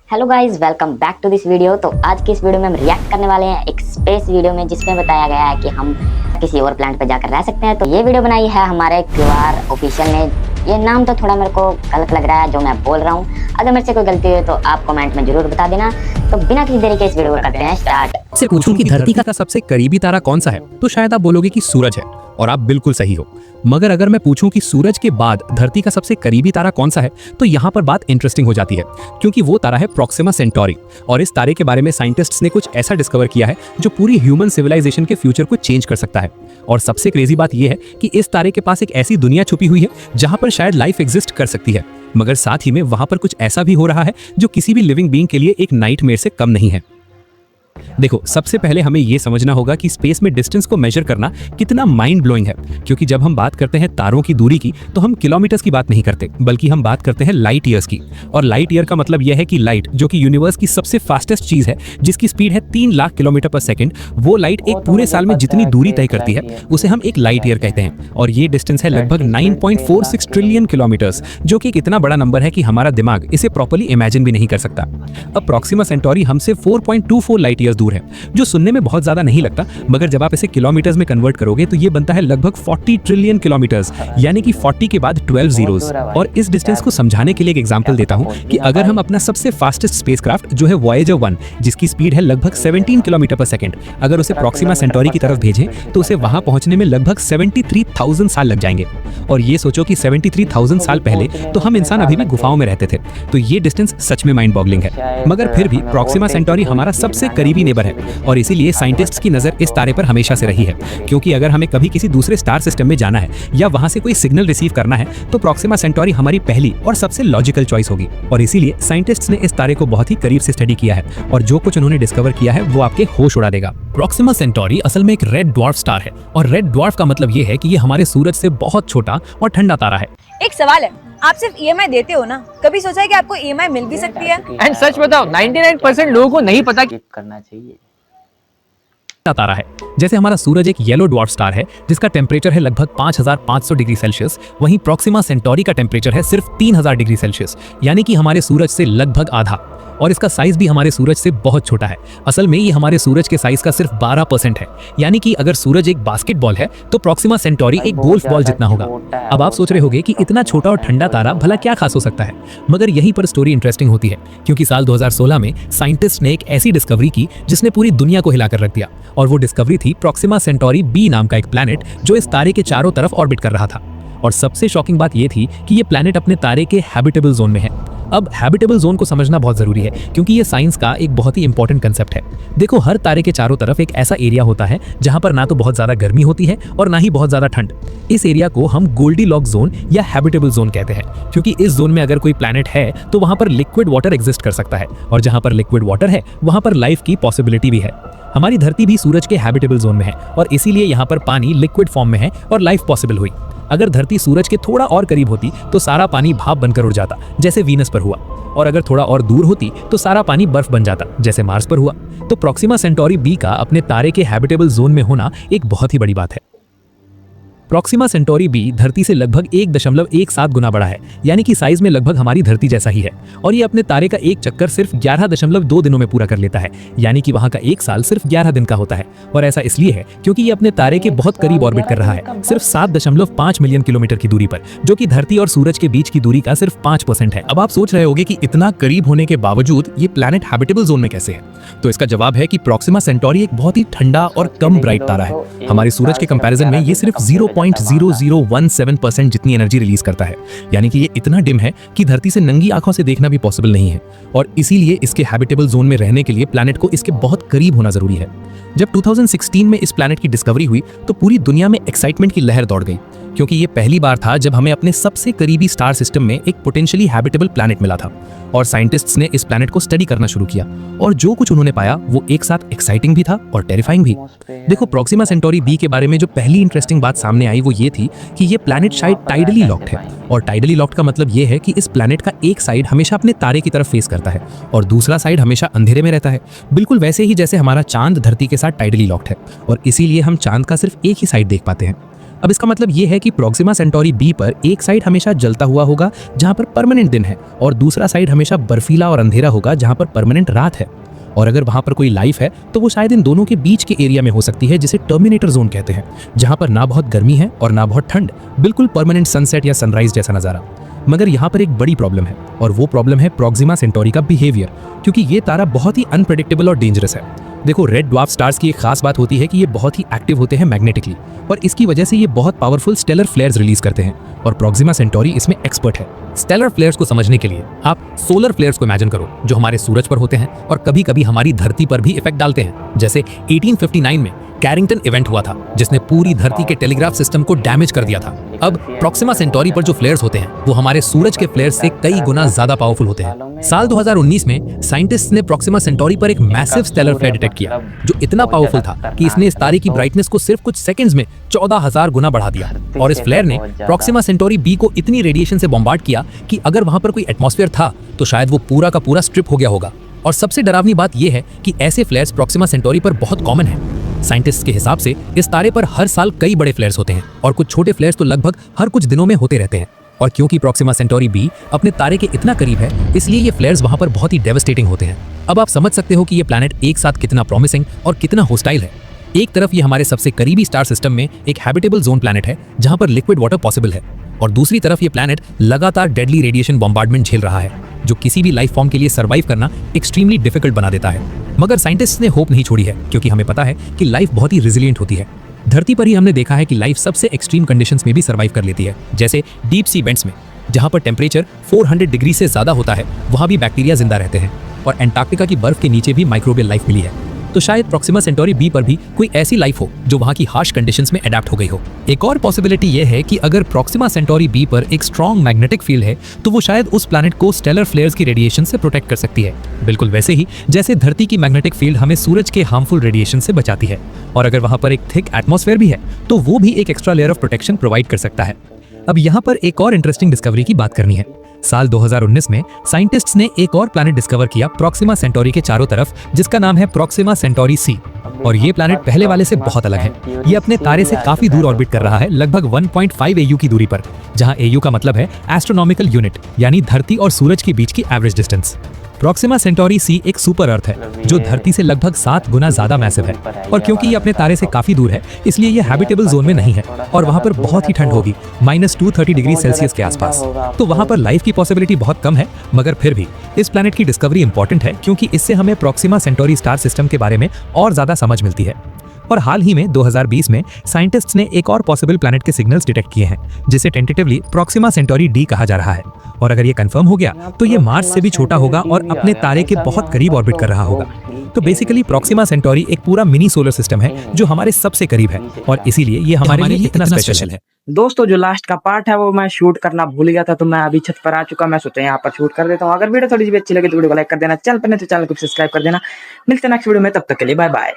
Hello guys, welcome back to this video. तो आज की इस वीडियो में हम रिएक्ट करने वाले हैं एक स्पेस वीडियो में, जिसमें बताया गया है कि हम किसी और प्लैनेट पर जाकर रह सकते हैं। तो ये वीडियो बनाई है हमारे क्यूआर ऑफिशियल ने। ये नाम तो थोड़ा मेरे को गलत लग रहा है जो मैं बोल रहा हूँ। अगर मेरे से कोई गलती हुई तो आप कमेंट में जरूर बता देना। तो बिना किसी देरी के इस वीडियो को करते हैं स्टार्ट। से पूछूं कि धरती का सबसे करीबी तारा कौन सा है तो शायद आप बोलोगे कि सूरज है, और आप बिल्कुल सही हो। मगर अगर मैं पूछूं कि सूरज के बाद धरती का सबसे करीबी तारा कौन सा है तो यहाँ पर बात इंटरेस्टिंग हो जाती है, क्योंकि वो तारा है प्रॉक्सिमा सेंटोरी। और इस तारे के बारे में साइंटिस्ट्स ने कुछ ऐसा डिस्कवर किया है जो पूरी ह्यूमन सिविलाइजेशन के फ्यूचर को चेंज कर सकता है। और सबसे क्रेजी बात यह है कि इस तारे के पास एक ऐसी दुनिया छुपी हुई है जहां पर शायद लाइफ एग्जिस्ट कर सकती है, मगर साथ ही में वहां पर कुछ ऐसा भी हो रहा है जो किसी भी लिविंग बीइंग के लिए एक नाइटमेयर से कम नहीं है। देखो, सबसे पहले हमें यह समझना होगा कि स्पेस में डिस्टेंस को मेजर करना कितना माइंड ब्लोइंग है, क्योंकि जब हम बात करते हैं तारों की दूरी की तो हम किलोमीटर्स की बात नहीं करते, बल्कि हम बात करते हैं लाइट ईयर्स की। और लाइट ईयर का मतलब यह है कि लाइट, जो कि यूनिवर्स की सबसे फास्टेस्ट चीज है, जिसकी स्पीड है 3 लाख किलोमीटर पर सेकंड, वो लाइट एक पूरे साल में जितनी दूरी तय करती है उसे हम एक लाइट ईयर कहते हैं। और ये डिस्टेंस है लगभग 9.46 ट्रिलियन किलोमीटर्स, जो कि एक इतना बड़ा नंबर है कि हमारा दिमाग इसे प्रॉपर्ली इमेजिन भी नहीं कर सकता। अब प्रॉक्सिमा सेंटोरी हमसे 4.24 लाइट ईयर्स दूर है, जो सुनने में बहुत ज्यादा नहीं लगता, मगर जब आप इसे किलोमीटर्स में कन्वर्ट करोगे तो ये बनता है लगभग 40 ट्रिलियन किलोमीटर्स, यानी कि 40 के बाद 12 जीरोस। और इस डिस्टेंस को समझाने के लिए एक एग्जांपल देता हूं कि अगर हम अपना सबसे फास्टेस्ट स्पेसक्राफ्ट जो है वॉयेजर 1, जिसकी स्पीड है लगभग 17 किलोमीटर पर सेकंड, अगर उसे प्रॉक्सिमा सेंटोरी की तरफ भेजें तो उसे वहां पहुंचने में लगभग 73,000 साल लग जाएंगे। और ये सोचो कि 73,000 साल पहले तो हम इंसान अभी भी गुफाओं में रहते थे। तो ये डिस्टेंस सच में माइंड बॉगलिंग है, मगर फिर भी प्रॉक्सिमा सेंटोरी हमारा सबसे करीबी नेबर है। और इसीलिए साइंटिस्ट्स की नजर इस तारे पर हमेशा से रही है, क्योंकि अगर हमें कभी किसी दूसरे स्टार सिस्टम में जाना है या वहां से कोई सिग्नल रिसीव करना है तो प्रॉक्सिमा सेंटोरी हमारी पहली और सबसे लॉजिकल चॉइस होगी। और इसीलिए साइंटिस्ट्स ने इस तारे को बहुत ही करीब से स्टडी किया है, और जो कुछ उन्होंने डिस्कवर किया है वो आपके होश उड़ा देगा। प्रॉक्सिमा सेंटोरी असल में एक रेड ड्वार्फ स्टार है, और रेड ड्वार्फ का मतलब ये है कि ये हमारे सूरज से बहुत छोटा और ठंडा तारा है। एक सवाल है, आप सिर्फ ईएमआई देते हो ना, कभी सोचा है कि आपको ईएमआई मिल भी सकती है? एंड सच बताओ, 99% लोगों को नहीं पता कि करना चाहिए। तारा है। जैसे हमारा सूरज एक येलो ड्वार्फ स्टार है जिसका टेम्परेचर है लगभग 5500 डिग्री सेल्सियस, वहीं प्रॉक्सिमा सेंटोरी का टेम्परेचर है सिर्फ 3000 डिग्री सेल्सियस, यानी कि हमारे सूरज से लगभग आधा। और इसका साइज भी हमारे सूरज से बहुत छोटा है। असल में ये हमारे सूरज के साइज का सिर्फ 12% है, यानी कि अगर सूरज एक बास्केटबॉल है तो प्रॉक्सिमा सेंटोरी एक गोल्फ बॉल जितना होगा। अब आप सोच रहे होंगे कि इतना छोटा और ठंडा तारा भला क्या खास हो सकता है, मगर यहीं पर स्टोरी इंटरेस्टिंग होती है, क्योंकि साल 2016 में साइंटिस्ट ने एक ऐसी डिस्कवरी की जिसने पूरी दुनिया को हिलाकर रख दिया। और वो डिस्कवरी थी प्रॉक्सिमा सेंटोरी बी नाम का एक प्लैनेट, जो इस तारे के चारों तरफ ऑर्बिट कर रहा था। और सबसे शॉकिंग बात ये थी कि ये प्लैनेट अपने तारे के हैबिटेबल जोन में है। अब हैबिटेबल जोन को समझना बहुत जरूरी है, क्योंकि ये साइंस का एक बहुत ही इंपॉर्टेंट कंसेप्ट है। देखो, हर तारे के चारों तरफ एक ऐसा एरिया होता है जहां पर ना तो बहुत ज्यादा गर्मी होती है और ना ही बहुत ज्यादा ठंड। इस एरिया को हम गोल्डीलॉक्स जोन या हैबिटेबल जोन कहते हैं, क्योंकि इस जोन में अगर कोई प्लैनेट है तो वहां पर लिक्विड वाटर एग्जिस्ट कर सकता है, और जहां पर लिक्विड वाटर है वहां पर लाइफ की पॉसिबिलिटी भी है। हमारी धरती भी सूरज के हैबिटेबल जोन में है, और इसीलिए यहाँ पर पानी लिक्विड फॉर्म में है और लाइफ पॉसिबल हुई। अगर धरती सूरज के थोड़ा और करीब होती तो सारा पानी भाप बनकर उड़ जाता, जैसे वीनस पर हुआ, और अगर थोड़ा और दूर होती तो सारा पानी बर्फ बन जाता, जैसे मार्स पर हुआ। तो प्रॉक्सिमा सेंटोरी बी का अपने तारे के हैबिटेबल जोन में होना एक बहुत ही बड़ी बात है। प्रॉक्सिमा सेंटोरी बी धरती से लगभग 1.17 गुना बड़ा है, यानी कि साइज में लगभग हमारी धरती जैसा ही है। और ये अपने तारे का एक चक्कर सिर्फ 11.2 दिनों में पूरा कर लेता है, यानी कि वहां का एक साल सिर्फ 11 दिन का होता है। और ऐसा इसलिए है क्योंकि ये अपने तारे के बहुत करीब ऑर्बिट कर रहा है, सिर्फ 7.5 मिलियन किलोमीटर की दूरी पर, जो कि धरती और सूरज के बीच की दूरी का सिर्फ 5% है। अब आप सोच रहे होंगे कि इतना करीब होने के बावजूद ये प्लैनेट हैबिटेबल जोन में कैसे है, तो इसका जवाब है कि प्रॉक्सिमा सेंटोरी एक बहुत ही ठंडा और कम ब्राइट तारा है। हमारे सूरज के कंपैरिजन में ये सिर्फ 0.0017% जितनी एनर्जी रिलीज करता है, यानी कि ये इतना डिम है कि धरती से नंगी आंखों से देखना भी पॉसिबल नहीं है। और इसीलिए इसके हैबिटेबल जोन में रहने के लिए प्लैनेट को इसके बहुत करीब होना जरूरी है। जब 2016 में इस प्लैनेट की डिस्कवरी हुई तो पूरी दुनिया में एक्साइटमेंट की लहर दौड़ गई, क्योंकि ये पहली बार था जब हमें अपने सबसे करीबी स्टार सिस्टम में एक पोटेंशियली हैबिटेबल प्लैनेट मिला था। और साइंटिस्ट्स ने इस प्लैनेट को स्टडी करना शुरू किया, और जो कुछ उन्होंने पाया वो एक साथ एक्साइटिंग भी था और टेरिफाइंग भी। देखो, प्रॉक्सिमा सेंटोरी बी के बारे में जो पहली इंटरेस्टिंग बात सामने आई वो ये थी कि ये प्लैनेट शायद टाइडली लॉक्ड है। और टाइडली लॉक्ड का मतलब ये है कि इस प्लैनेट का एक साइड हमेशा अपने तारे की तरफ फेस करता है और दूसरा साइड हमेशा अंधेरे में रहता है, बिल्कुल वैसे ही जैसे हमारा चांद धरती के साथ टाइडली लॉक्ड है। और इसीलिए हम चांद का सिर्फ एक ही साइड देख पाते हैं। अब इसका मतलब ये है कि प्रॉक्सिमा सेंटोरी बी पर एक साइड हमेशा जलता हुआ होगा जहां पर परमानेंट दिन है, और दूसरा साइड हमेशा बर्फीला और अंधेरा होगा जहां पर परमानेंट रात है। और अगर वहां पर कोई लाइफ है तो वो शायद इन दोनों के बीच के एरिया में हो सकती है, जिसे टर्मिनेटर जोन कहते हैं, जहां पर ना बहुत गर्मी है और ना बहुत ठंड, बिल्कुल परमानेंट सनसेट या सनराइज जैसा नजारा। मगर यहाँ पर एक बड़ी प्रॉब्लम है, और वो प्रॉब्लम है प्रॉक्सिमा सेंटोरी का बिहेवियर, क्योंकि ये तारा बहुत ही अनप्रेडिक्टेबल और डेंजरस है। देखो, रेड ड्वार्फ स्टार्स की एक खास बात होती है कि ये बहुत ही एक्टिव होते हैं मैग्नेटिकली, और इसकी वजह से ये बहुत पावरफुल स्टेलर फ्लेयर्स रिलीज करते हैं, और प्रॉक्सिमा सेंटोरी इसमें एक्सपर्ट है। स्टेलर फ्लेयर्स को समझने के लिए आप सोलर फ्लेयर्स को इमेजिन करो, जो हमारे सूरज पर होते हैं और कभी कभी हमारी धरती पर भी इफेक्ट डालते हैं। जैसे 1859 में कैरिंगटन इवेंट हुआ था, जिसने पूरी धरती के टेलीग्राफ सिस्टम को डैमेज कर दिया था। अब प्रॉक्सिमा सेंटोरी पर जो फ्लेयर्स होते हैं वो हमारे सूरज के फ्लेयर्स से कई गुना ज्यादा पावरफुल होते हैं। साल 2019 में साइंटिस्ट्स ने प्रॉक्सिमा सेंटोरी पर एक मैसिव स्टेलर फ्लेयर डिटेक्ट किया, जो इतना पावरफुल था कि इसने इस तारे की ब्राइटनेस को सिर्फ कुछ सेकंड्स में 14,000 गुना बढ़ा दिया। और इस फ्लेयर ने प्रॉक्सिमा सेंटोरी बी को इतनी रेडिएशन से बॉम्बार्ड किया कि अगर वहां पर कोई एटमॉस्फेयर था तो शायद वो पूरा का पूरा स्ट्रिप हो गया होगा। और सबसे डरावनी बात यह है कि ऐसे फ्लेयर्स प्रॉक्सिमा सेंटोरी पर बहुत कॉमन है। साइंटिस्ट्स के हिसाब से इस तारे पर हर साल कई बड़े फ्लेयर्स होते हैं, और कुछ छोटे फ्लेयर्स तो लगभग हर कुछ दिनों में होते रहते हैं। और क्योंकि प्रॉक्सिमा सेंटोरी बी अपने तारे के इतना करीब है, इसलिए ये फ्लेयर्स वहां पर बहुत ही डेवास्टेटिंग होते हैं। अब आप समझ सकते हो कि ये प्लैनेट एक साथ कितना प्रॉमिसिंग और कितना होस्टाइल है। एक तरफ ये हमारे सबसे करीबी स्टार सिस्टम में एक हैबिटेबल जोन प्लैनेट है जहां पर लिक्विड वाटर पॉसिबल है, और दूसरी तरफ ये प्लैनेट लगातार डेडली रेडिएशन बॉम्बार्डमेंट झेल रहा है, जो किसी भी लाइफ फॉर्म के लिए सर्वाइव करना एक्सट्रीमली डिफिकल्ट बना देता है। मगर साइंटिस्ट्स ने होप नहीं छोड़ी है, क्योंकि हमें पता है कि लाइफ बहुत ही रेजिलिएंट होती है। धरती पर ही हमने देखा है कि लाइफ सबसे एक्सट्रीम कंडीशंस में भी सर्वाइव कर लेती है, जैसे डीप सी वेंट्स में, जहां पर टेम्परेचर 400 डिग्री से ज्यादा होता है, वहां भी बैक्टीरिया जिंदा रहते हैं। और एंटार्क्टिका की बर्फ के नीचे भी माइक्रोबियल लाइफ मिली है। तो शायद प्रॉक्सिमा सेंटोरी बी पर भी कोई ऐसी लाइफ हो जो वहां की हार्श कंडीशंस में अडैप्ट हो गई हो। एक और पॉसिबिलिटी यह है कि अगर प्रॉक्सिमा सेंटोरी बी पर एक स्ट्रॉन्ग मैग्नेटिक फील्ड है तो वो शायद उस प्लैनेट को स्टेलर फ्लेयर्स की रेडिएशन से प्रोटेक्ट कर सकती है, बिल्कुल वैसे ही जैसे धरती की मैग्नेटिक फील्ड हमें सूरज के हार्मफुल रेडिएशन से बचाती है। और अगर वहां पर एक थिक एटमॉस्फेयर भी है तो वो भी एक extra layer of protection provide कर सकता है। अब यहाँ पर एक और इंटरेस्टिंग डिस्कवरी की बात करनी है। साल 2019 में साइंटिस्ट्स ने एक और प्लैनेट डिस्कवर किया प्रॉक्सिमा सेंटोरी के चारों तरफ, जिसका नाम है प्रॉक्सिमा सेंटोरी सी। और ये प्लैनेट पहले वाले से बहुत अलग है। ये अपने तारे से काफी दूर ऑर्बिट कर रहा है, लगभग 1.5 AU की दूरी पर, जहां AU का मतलब है एस्ट्रोनॉमिकल यूनिट, यानी धरती और सूरज के बीच की एवरेज डिस्टेंस। प्रॉक्सिमा सेंटोरी सी एक सुपर अर्थ है जो धरती से लगभग 7 गुना ज्यादा मैसिव है, और क्योंकि ये अपने तारे से काफी दूर है इसलिए ये हैबिटेबल जोन में नहीं है, और वहां पर बहुत ही ठंड होगी, -230 डिग्री सेल्सियस के आसपास। तो वहां पर लाइफ की पॉसिबिलिटी बहुत कम है, मगर फिर भी इस प्लैनेट की डिस्कवरी इंपॉर्टेंट है, क्योंकि इससे हमें प्रॉक्सिमा सेंटोरी स्टार सिस्टम के बारे में और ज्यादा समझ मिलती है। और हाल ही में 2020 में साइंटिस्ट्स ने एक और पॉसिबल प्लैनेट के सिग्नल्स डिटेक्ट किए हैं, जिसे टेंटेटिवली प्रॉक्सिमा सेंटोरी डी कहा जा रहा है। और अगर ये कंफर्म हो गया तो ये मार्स से भी छोटा होगा और अपने तारे के बहुत करीब ऑर्बिट कर रहा होगा। तो बेसिकली प्रॉक्सिमा सेंटोरी एक पूरा मिनी सोलर सिस्टम है जो हमारे सबसे करीब है, और इसीलिए ये हमारे लिए इतना स्पेशल है। दोस्तों, जो लास्ट का पार्ट है वो मैं शूट करना भूल गया था, तो मैं अभी छत पर आ चुका। मैं सोचा यहाँ पर शूट कर देता हूँ। अगर वीडियो थोड़ी सी भी अच्छी लगी तो वीडियो को लाइक कर देना, चैनल पर नहीं तो चैनल को सब्सक्राइब कर देना। मिलते हैं नेक्स्ट वीडियो में, तब तक के लिए बाय बाय।